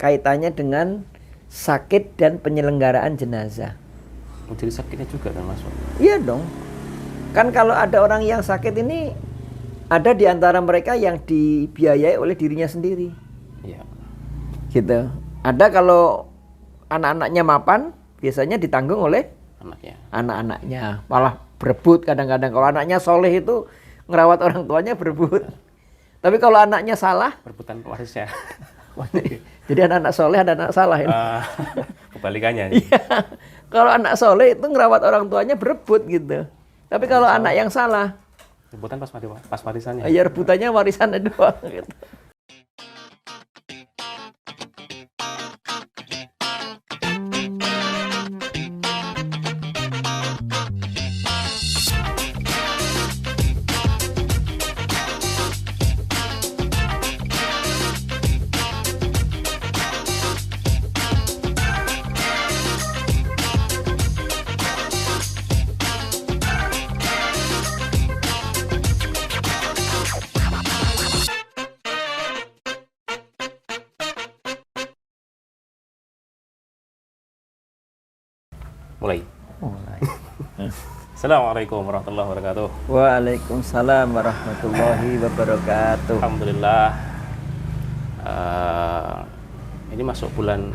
kaitannya dengan sakit dan penyelenggaraan jenazah. Jadi sakitnya juga kan masuk. Iya dong. Kan kalau ada orang yang sakit ini, ada di antara mereka yang dibiayai oleh dirinya sendiri. Iya. Gitu. Ada kalau anak-anaknya mapan, biasanya ditanggung oleh anak-anaknya. Malah berebut kadang-kadang. Kalau anaknya soleh itu ngerawat orang tuanya berebut. Tapi kalau anaknya salah, perebutan warisnya. Jadi anak-anak soleh ada anak salah ini. Kebalikannya. Iya. Kalau anak soleh itu ngerawat orang tuanya berebut gitu. Tapi kalau anak yang salah, rebutan pas warisannya. Ya rebutannya warisannya doang gitu. Mulai. Assalamualaikum warahmatullahi wabarakatuh. Waalaikumsalam warahmatullahi wabarakatuh. Alhamdulillah. Ini masuk bulan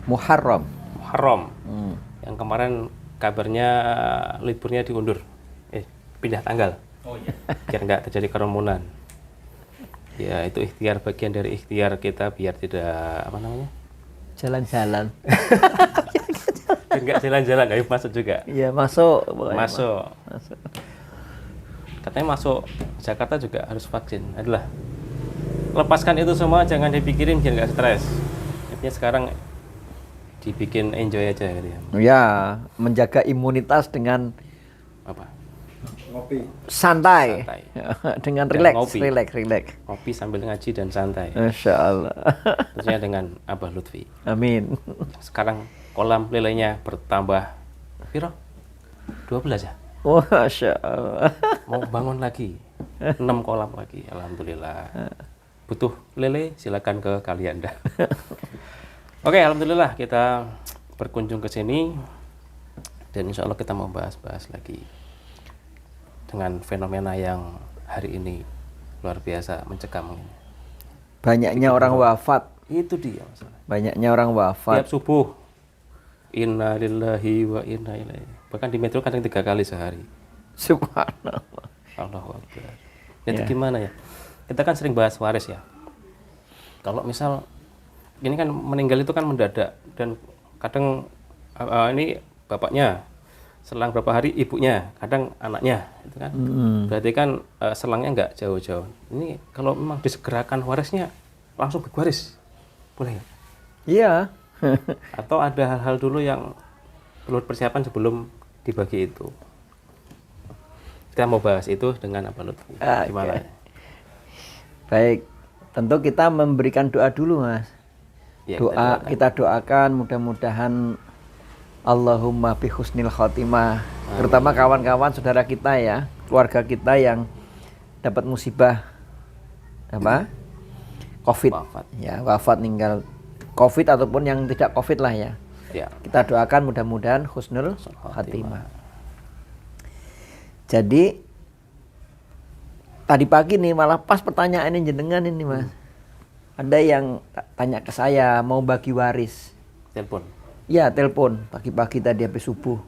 Muharram. Yang kemarin kabarnya liburnya diundur. Pindah tanggal. Oh iya. Biar nggak terjadi kerumunan. Ya, itu ikhtiar, bagian dari ikhtiar kita biar tidak jalan-jalan. Enggak jalan-jalan, ayo masuk juga. Iya, masuk. Katanya masuk Jakarta juga harus vaksin. Adalah lepaskan itu semua, jangan dipikirin biar nggak stres. Intinya sekarang dibikin enjoy aja gitu ya. Ya, menjaga imunitas dengan ngopi. Santai. Dengan relax. Ngopi sambil ngaji dan santai. Masya Allah. Tentunya dengan Abah Lutfi. Amin. Sekarang kolam lelenya bertambah. Piro? 12 ya? Masya Allah. Mau bangun lagi. 6 kolam lagi. Alhamdulillah. Butuh lele? Silakan ke Kalianda. Oke, alhamdulillah kita berkunjung ke sini. Dan insya Allah kita mau bahas-bahas lagi dengan fenomena yang hari ini luar biasa mencekam. Banyaknya orang wafat. Itu dia masalah. Banyaknya orang wafat. Tiap subuh, inna lillahi wa inna ilaihi. Bahkan di metro kadang 3 kali sehari. Subhanallah. Allahu Akbar. Itu gimana ya? Kita kan sering bahas waris ya. Kalau misal ini kan meninggal itu kan mendadak dan kadang ini bapaknya, selang berapa hari ibunya, kadang anaknya, itu kan. Berarti kan selangnya nggak jauh-jauh. Ini kalau memang disegerakan warisnya langsung berwaris, boleh ya? Iya. Atau ada hal-hal dulu yang perlu persiapan sebelum dibagi itu. Kita mau bahas itu dengan Abah Lutfi. Gimana? Baik, tentu kita memberikan doa dulu, Mas. Ya, kita doakan mudah-mudahan Allahumma bi husnil khotimah. Terutama kawan-kawan saudara kita ya, keluarga kita yang dapat musibah COVID. Wafat meninggal COVID ataupun yang tidak COVID lah ya. Kita doakan mudah-mudahan husnul khotimah. Jadi tadi pagi nih malah pas pertanyaan ini jenengan ini, Mas. Ada yang tanya ke saya mau bagi waris. Telepon. Ya, telepon pagi-pagi tadi habis subuh.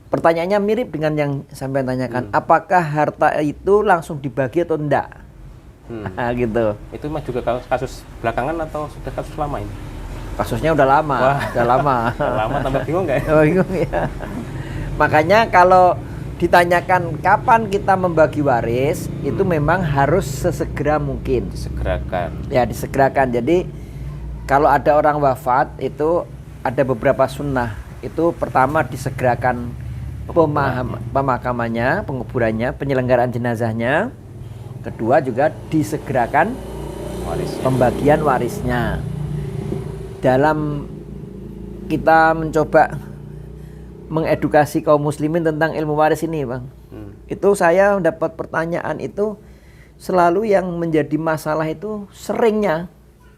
Pertanyaannya mirip dengan yang sampai tanyakan, apakah harta itu langsung dibagi atau enggak? Gitu. Itu mah juga kasus belakangan atau sudah kasus lama ini? Kasusnya udah lama. Lama tambah bingung nggak ya? Bingung ya. Makanya kalau ditanyakan kapan kita membagi waris, itu memang harus sesegera mungkin. Disegerakan. Jadi kalau ada orang wafat itu ada beberapa sunnah. Itu pertama disegerakan pemakamannya, penguburannya, penyelenggaraan jenazahnya. Kedua juga disegerakan pembagian warisnya. Dalam kita mencoba mengedukasi kaum muslimin tentang ilmu waris ini, Bang. Itu saya dapat pertanyaan itu selalu yang menjadi masalah itu seringnya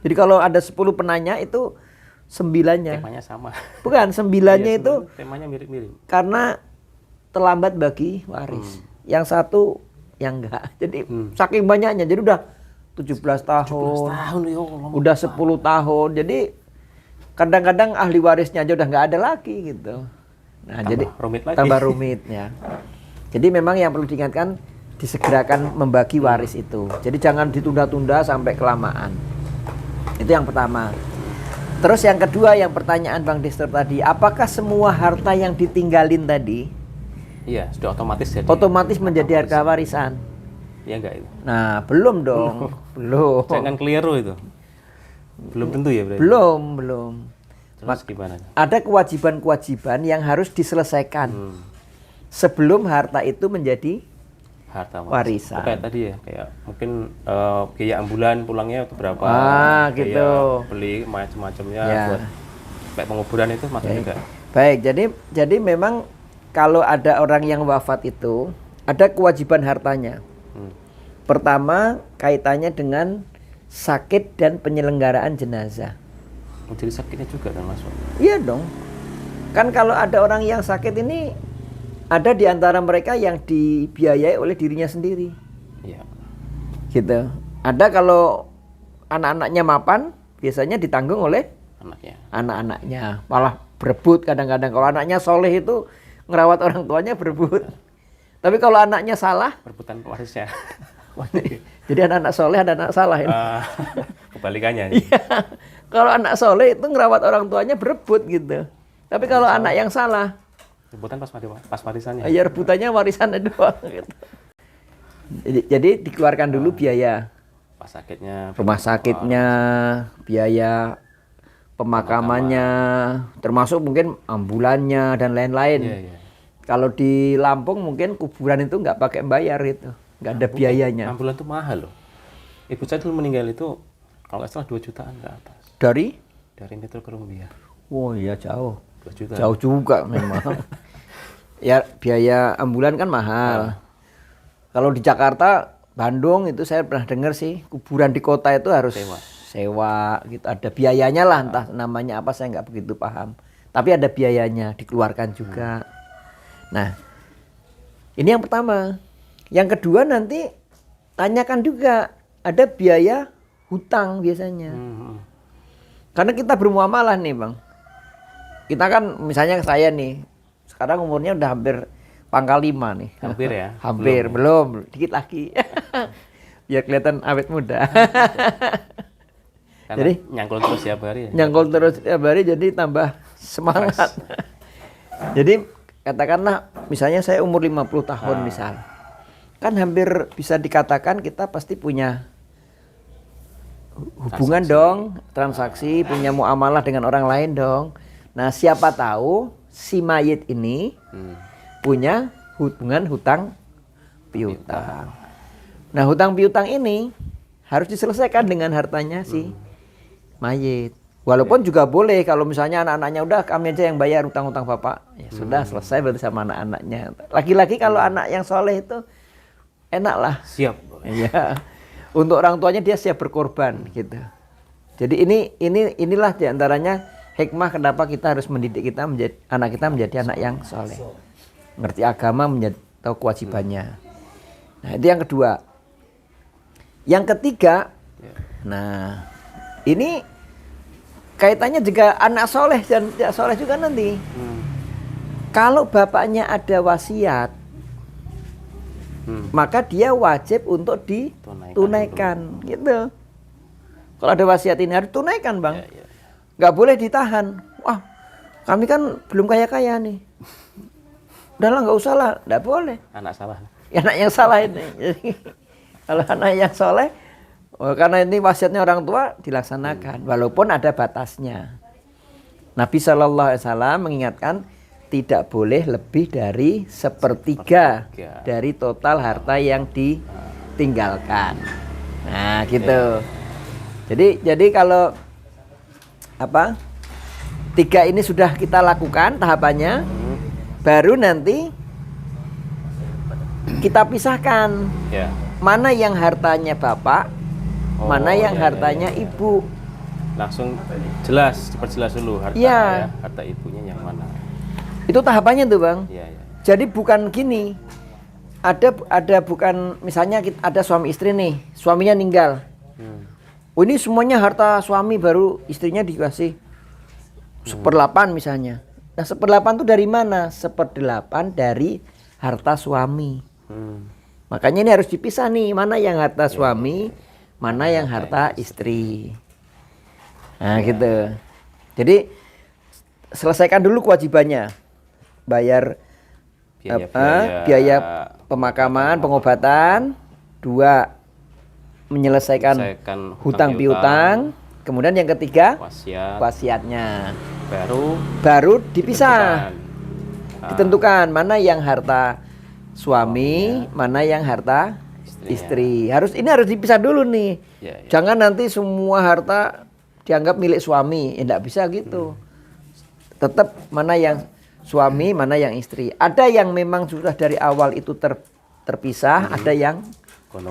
Jadi kalau ada 10 penanya itu 9-nya. Temanya sama. Bukan, 9-nya itu temanya mirip-mirip. karena terlambat bagi waris. Yang satu yang enggak. Jadi saking banyaknya. Jadi udah 17 tahun. 17 tahun ya. Udah 10 tahun. Jadi kadang-kadang ahli warisnya aja udah nggak ada lagi gitu. Nah, jadi rumit lagi. tambah rumitnya. Jadi memang yang perlu diingatkan disegerakan membagi waris itu. Jadi jangan ditunda-tunda sampai kelamaan. Itu yang pertama. Terus yang kedua, yang pertanyaan Bang Dester tadi, apakah semua harta yang ditinggalin tadi iya, sudah otomatis jadi menjadi harta warisan? Iya enggak itu? Nah, belum dong. Belum. Jangan keliru itu. Belum tentu ya berarti. Belum. Terus gimana? Ada kewajiban-kewajiban yang harus diselesaikan sebelum harta itu menjadi harta warisan. Kayak tadi ya, kayak mungkin biaya ambulan pulangnya itu berapa? Gitu. Beli macam-macamnya Ya. buat kayak penguburan itu masuk juga. Baik, jadi memang kalau ada orang yang wafat itu ada kewajiban hartanya. Pertama, kaitannya dengan sakit dan penyelenggaraan jenazah. Jadi sakitnya juga kan masuk. Iya dong. Kan kalau ada orang yang sakit ini ada di antara mereka yang dibiayai oleh dirinya sendiri. Iya. Gitu. Ada kalau anak-anaknya mapan, biasanya ditanggung oleh anak-anaknya. Malah berebut kadang-kadang. Kalau anaknya soleh itu ngerawat orang tuanya berebut. Tapi kalau anaknya salah, perebutan warisnya. Jadi anak-anak soleh ada anak salah ini. Kebalikannya. Iya. Kalau anak soleh itu ngerawat orang tuanya berebut gitu. Tapi kalau anak yang salah, rebutan pas warisannya. ya rebutannya warisannya doang gitu. Jadi dikeluarkan dulu biaya rumah sakitnya, biaya pemakamannya, termasuk mungkin ambulannya dan lain-lain. Iya. Kalau di Lampung mungkin kuburan itu nggak pakai bayar itu, nggak ada biayanya. Ambulan itu mahal loh. Ibu saya dulu meninggal itu kalau nggak salah 2 jutaan ke atas. Dari Metro ke Rumbia. Oh iya jauh. 2 juta. Jauh juga memang. Ya biaya ambulan kan mahal. Kalau di Jakarta, Bandung itu saya pernah dengar sih kuburan di kota itu harus sewa gitu. Ada biayanya lah, entah namanya apa saya nggak begitu paham. Tapi ada biayanya dikeluarkan juga. Nah, ini yang pertama. Yang kedua nanti tanyakan juga ada biaya hutang biasanya. Karena kita bermuamalah nih Bang. Kita kan misalnya saya nih, sekarang umurnya udah hampir pangkal 5 nih. Hampir ya? Hampir, belum. Dikit lagi. Biar kelihatan awet muda. Karena jadi nyangkul terus tiap hari ya? Nyangkul terus tiap hari jadi tambah semangat. Jadi katakanlah misalnya saya umur 50 tahun misal. Kan hampir bisa dikatakan kita pasti punya hubungan transaksi, punya muamalah dengan orang lain dong. Nah, siapa tahu si mayit ini punya hubungan hutang piutang. Nah, hutang piutang ini harus diselesaikan dengan hartanya si mayit. Walaupun juga boleh kalau misalnya anak-anaknya udah kami aja yang bayar hutang-hutang bapak. Ya sudah selesai berarti sama anak-anaknya. Lagi-lagi kalau anak yang soleh itu enak lah. Siap. Iya. Untuk orang tuanya dia siap berkorban gitu. Jadi inilah diantaranya hikmah kenapa kita harus mendidik anak kita menjadi anak yang soleh, ngerti agama, tahu kewajibannya. Nah itu yang kedua. Yang ketiga, nah ini kaitannya juga anak soleh dan tidak soleh juga nanti. Kalau bapaknya ada wasiat, maka dia wajib untuk ditunaikan gitu. Kalau ada wasiat ini harus tunaikan Bang. Nggak boleh ditahan. Wah, kami kan belum kaya-kaya nih. Udahlah nggak usah lah, nggak boleh. Anak salah. Anak yang salah ini. Jadi, kalau anak yang soleh, karena ini wasiatnya orang tua dilaksanakan, walaupun ada batasnya. Nabi SAW mengingatkan tidak boleh lebih dari sepertiga dari total harta yang ditinggalkan. Nah, gitu. Jadi kalau tiga ini sudah kita lakukan tahapannya, baru nanti kita pisahkan mana yang hartanya bapak, mana yang hartanya ibu. langsung diperjelas dulu harta Iya. ayah, harta ibunya yang mana. Itu tahapannya tuh Bang. Iya, iya. Jadi bukan gini. Ada bukan misalnya ada suami istri nih, suaminya meninggal. Oh ini semuanya harta suami baru istrinya dikasih 1/8 misalnya. Nah 1/8 itu dari mana? 1/8 dari harta suami. Makanya ini harus dipisah nih, mana yang harta suami, mana yang harta istri. Nah gitu. Jadi selesaikan dulu kewajibannya. Bayar biaya pemakaman, pengobatan. 2, menyelesaikan hutang piutang. Kemudian yang ketiga, wasiatnya. Baru dipisah. Ditentukan mana yang harta suami, mana yang harta istri. Ini harus dipisah dulu nih. Jangan nanti semua harta dianggap milik suami. Enggak bisa gitu. Tetap mana yang suami, mana yang istri. Ada yang memang sudah dari awal itu terpisah, ada yang kono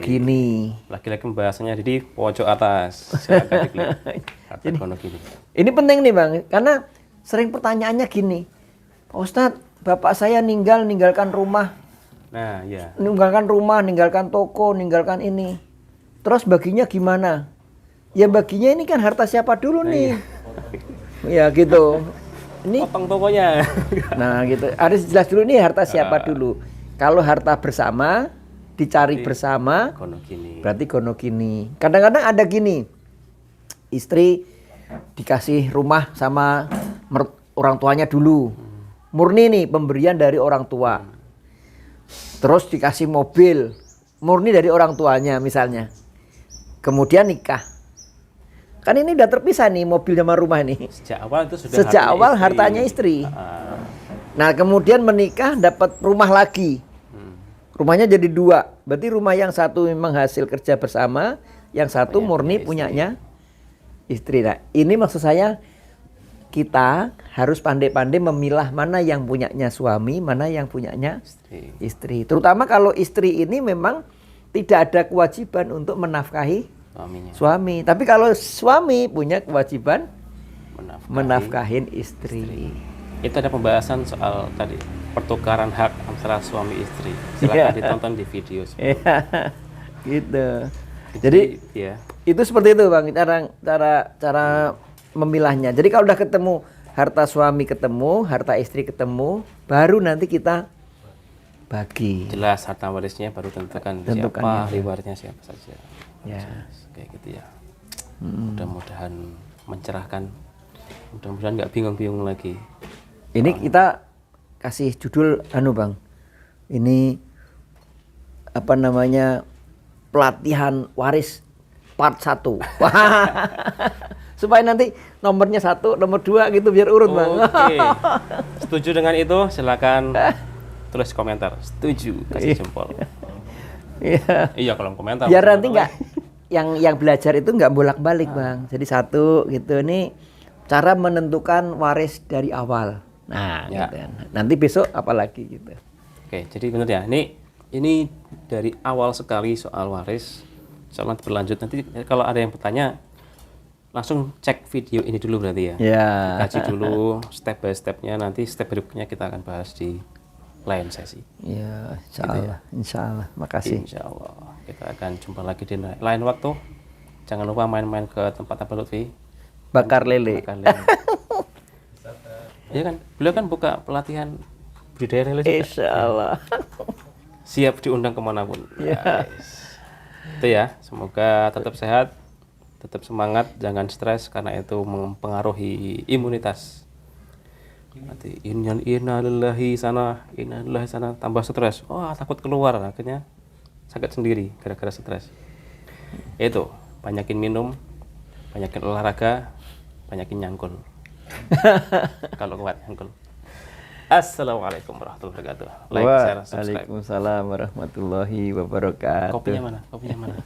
gini. Laki-laki pembahasannya di pojok atas. Silakan diklik. Harta kono gini. Ini penting nih Bang, karena sering pertanyaannya gini. Pak Ustadz, bapak saya ninggalkan rumah. Nah, ya. Ninggalkan rumah, ninggalkan toko, ninggalkan ini. Terus baginya gimana? Ya baginya ini kan harta siapa dulu nih? Ya gitu. Ini potong tokonya. Nah gitu, harus jelas dulu nih harta siapa dulu. Kalau harta bersama, dicari bersama, berarti kono gini. Kadang-kadang ada gini, istri dikasih rumah sama orang tuanya dulu. Murni nih pemberian dari orang tua. Terus dikasih mobil, murni dari orang tuanya misalnya. Kemudian nikah. Kan ini udah terpisah nih mobil sama rumah nih. Sejak awal hartanya istri. Nah kemudian menikah dapat rumah lagi. Rumahnya jadi 2. Berarti rumah yang satu memang hasil kerja bersama, yang satu murni punyanya istri. Nah ini maksud saya kita harus pandai-pandai memilah mana yang punyanya suami, mana yang punyanya istri. Terutama kalau istri ini memang tidak ada kewajiban untuk menafkahi suami. Tapi kalau suami punya kewajiban menafkahin istri. Itu ada pembahasan soal tadi pertukaran hak antara suami istri. Silakan ditonton di video sebelumnya. Gitu. Jadi itu seperti itu Bang, cara memilahnya. Jadi kalau udah ketemu harta suami ketemu, harta istri ketemu, baru nanti kita bagi. Jelas harta warisnya baru tentukan siapa, riwayatnya siapa saja. Ya. Kayak gitu ya. Mudah-mudahan mencerahkan. Mudah-mudahan nggak bingung-bingung lagi. Ini kita kasih judul Bang. Ini apa namanya? Pelatihan waris part 1. Supaya nanti nomornya 1, nomor 2 gitu biar urut Bang. Oke. Setuju dengan itu? Silakan tulis komentar. Setuju, kasih jempol. Iya kolom komentar. Biar nanti nggak yang belajar itu nggak bolak-balik Bang. Jadi 1 gitu. Ini cara menentukan waris dari awal. Nah, gitu. Nanti besok apalagi gitu. Oke, jadi benar ya. Ini dari awal sekali soal waris. Soal nanti berlanjut. Nanti kalau ada yang bertanya langsung cek video ini dulu berarti ya. Kaji dulu step by stepnya. Nanti step berikutnya kita akan bahas di lain sesi. Ya, insya Allah. Makasih. Insya Allah. Kita akan jumpa lagi di lain waktu. Jangan lupa main-main ke tempat Abah Lutfi. Bakar lele. Iya kan, beliau kan buka pelatihan budidaya lele juga. Insya Allah. Siap diundang kemanapun. Itu ya, semoga tetap sehat, tetap semangat, jangan stres karena itu mempengaruhi imunitas. Nanti innalillahi sana tambah stres. Wah, takut keluar, akhirnya sakit sendiri gara-gara stres. Itu, banyakin minum, banyakin olahraga, banyakin nyangkul. Kalau kuat nyangkul. Assalamualaikum warahmatullahi wabarakatuh. Like, share, subscribe. Waalaikumsalam warahmatullahi wabarakatuh. Kopinya mana?